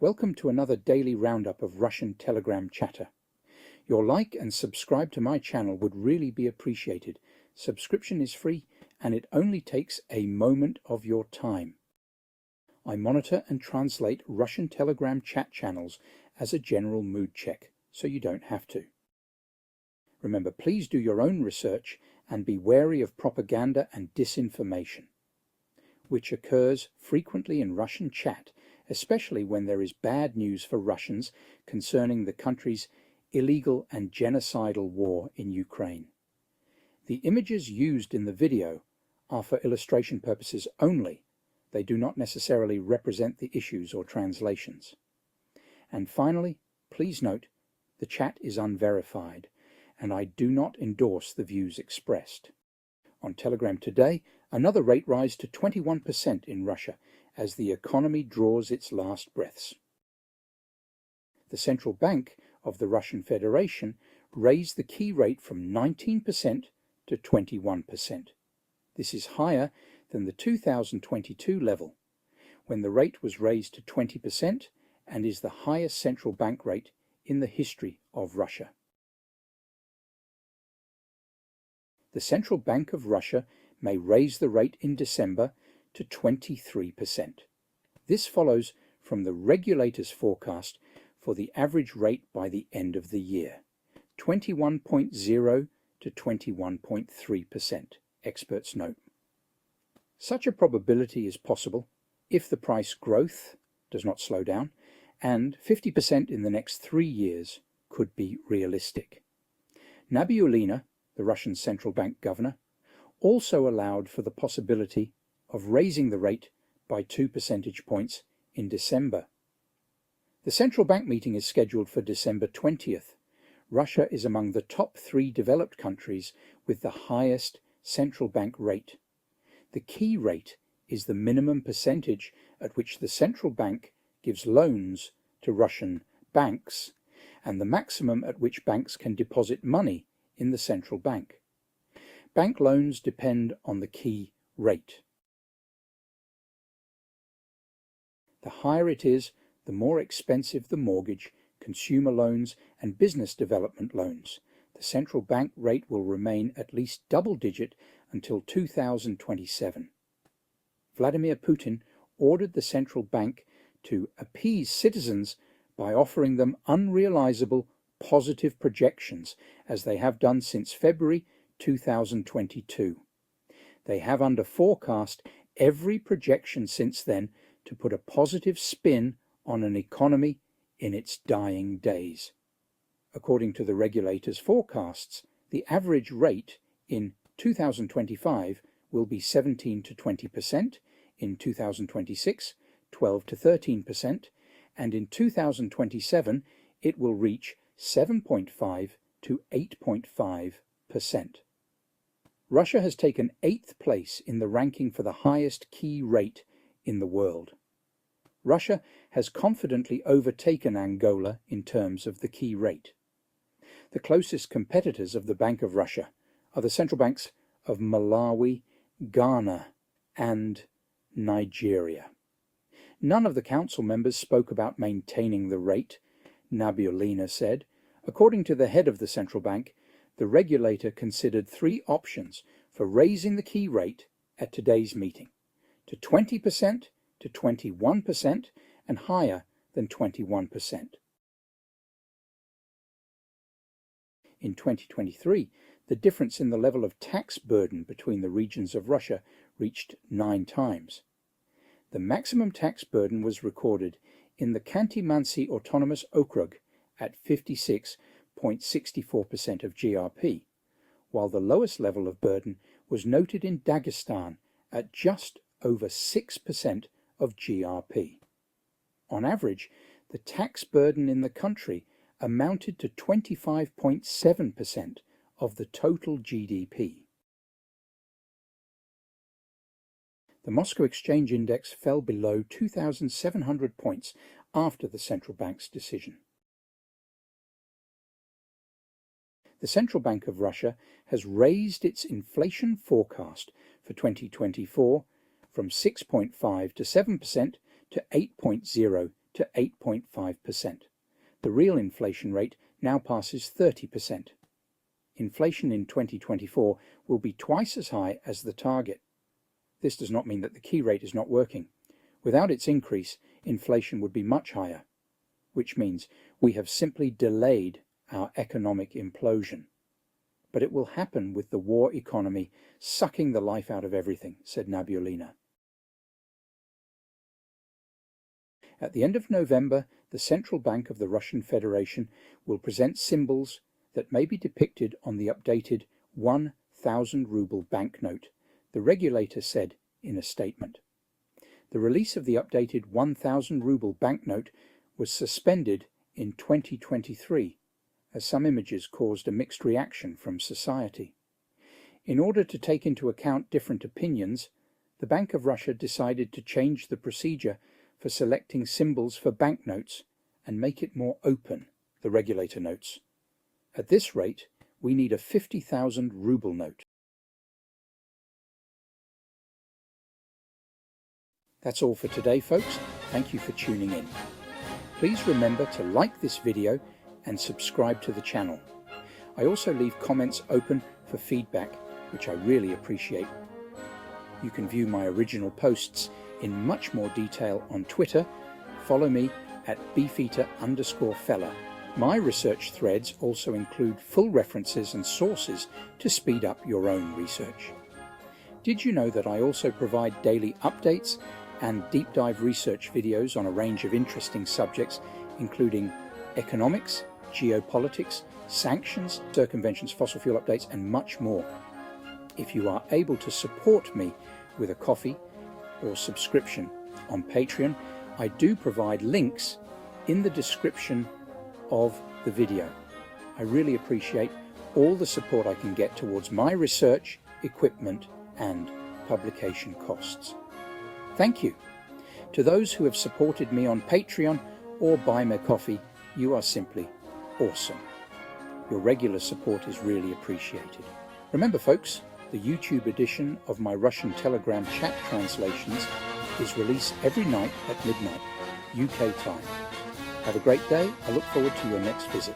Welcome to another daily roundup of Russian Telegram chatter. Your like and subscribe to my channel would really be appreciated. Subscription is free and it only takes a moment of your time. I monitor and translate Russian Telegram chat channels as a general mood check, so you don't have to. Remember, please do your own research and be wary of propaganda and disinformation, which occurs frequently in Russian chat, especially when there is bad news for Russians concerning the country's illegal and genocidal war in Ukraine. The images used in the video are for illustration purposes only. They do not necessarily represent the issues or translations. And finally, please note, the chat is unverified, and I do not endorse the views expressed. On Telegram today, another rate rise to 21% in Russia as the economy draws its last breaths. The central bank of the Russian Federation raised the key rate from 19% to 21%. This is higher than the 2022 level, when the rate was raised to 20% and is the highest central bank rate in the history of Russia. The Central Bank of Russia may raise the rate in December to 23%. This follows from the regulator's forecast for the average rate by the end of the year, 21.0 to 21.3%, experts note. Such a probability is possible if the price growth does not slow down, and 50% in the next 3 years could be realistic. Nabiullina, the Russian central bank governor, also allowed for the possibility of raising the rate by 2 percentage points in December. The central bank meeting is scheduled for December 20th. Russia is among the top 3 developed countries with the highest central bank rate. The key rate is the minimum percentage at which the central bank gives loans to Russian banks, and the maximum at which banks can deposit money in the central bank. Bank loans depend on the key rate. The higher it is, the more expensive the mortgage, consumer loans and business development loans. The central bank rate will remain at least double-digit until 2027. Vladimir Putin ordered the central bank to appease citizens by offering them unrealizable positive projections, as they have done since February 2022. They have under forecast every projection since then to put a positive spin on an economy in its dying days. According to the regulator's forecasts, the average rate in 2025 will be 17 to 20%, in 2026 12 to 13%, and in 2027 it will reach 7.5 to 8.5%. Russia has taken 8th place in the ranking for the highest key rate in the world. Russia has confidently overtaken Angola in terms of the key rate. The closest competitors of the Bank of Russia are the central banks of Malawi, Ghana, and Nigeria. None of the council members spoke about maintaining the rate, Nabiullina said. According to the head of the central bank, the regulator considered 3 options for raising the key rate at today's meeting, to 20%, to 21%, and higher than 21%. In 2023, the difference in the level of tax burden between the regions of Russia reached 9 times. The maximum tax burden was recorded in the Khanty-Mansi Autonomous Okrug at 56.64% of GRP, while the lowest level of burden was noted in Dagestan at just over 6% of GRP. On average, the tax burden in the country amounted to 25.7% of the total GDP. The Moscow Exchange Index fell below 2,700 points after the central bank's decision. The Central Bank of Russia has raised its inflation forecast for 2024 from 6.5 to 7% to 8.0 to 8.5%. The real inflation rate now passes 30%. Inflation in 2024 will be twice as high as the target. This does not mean that the key rate is not working. Without its increase, inflation would be much higher, which means we have simply delayed our economic implosion. But it will happen with the war economy sucking the life out of everything, said Nabiullina. At the end of November, the Central Bank of the Russian Federation will present symbols that may be depicted on the updated 1,000 ruble banknote, the regulator said in a statement. The release of the updated 1,000 ruble banknote was suspended in 2023, as some images caused a mixed reaction from society. In order to take into account different opinions, the Bank of Russia decided to change the procedure for selecting symbols for banknotes and make it more open, the regulator notes. At this rate, we need a 50,000 ruble note. That's all for today, folks. Thank you for tuning in. Please remember to like this video and subscribe to the channel. I also leave comments open for feedback, which I really appreciate. You can view my original posts in much more detail on Twitter. Follow me at beefeater_fella. My research threads also include full references and sources to speed up your own research. Did you know that I also provide daily updates and deep dive research videos on a range of interesting subjects, including economics, geopolitics, sanctions, circumventions, fossil fuel updates, and much more. If you are able to support me with a coffee or subscription on Patreon, I do provide links in the description of the video. I really appreciate all the support I can get towards my research, equipment, and publication costs. Thank you. To those who have supported me on Patreon or Buy Me Coffee, you are simply awesome. Your regular support is really appreciated. Remember, folks, the YouTube edition of my Russian Telegram chat translations is released every night at midnight, UK time. Have a great day. I look forward to your next visit.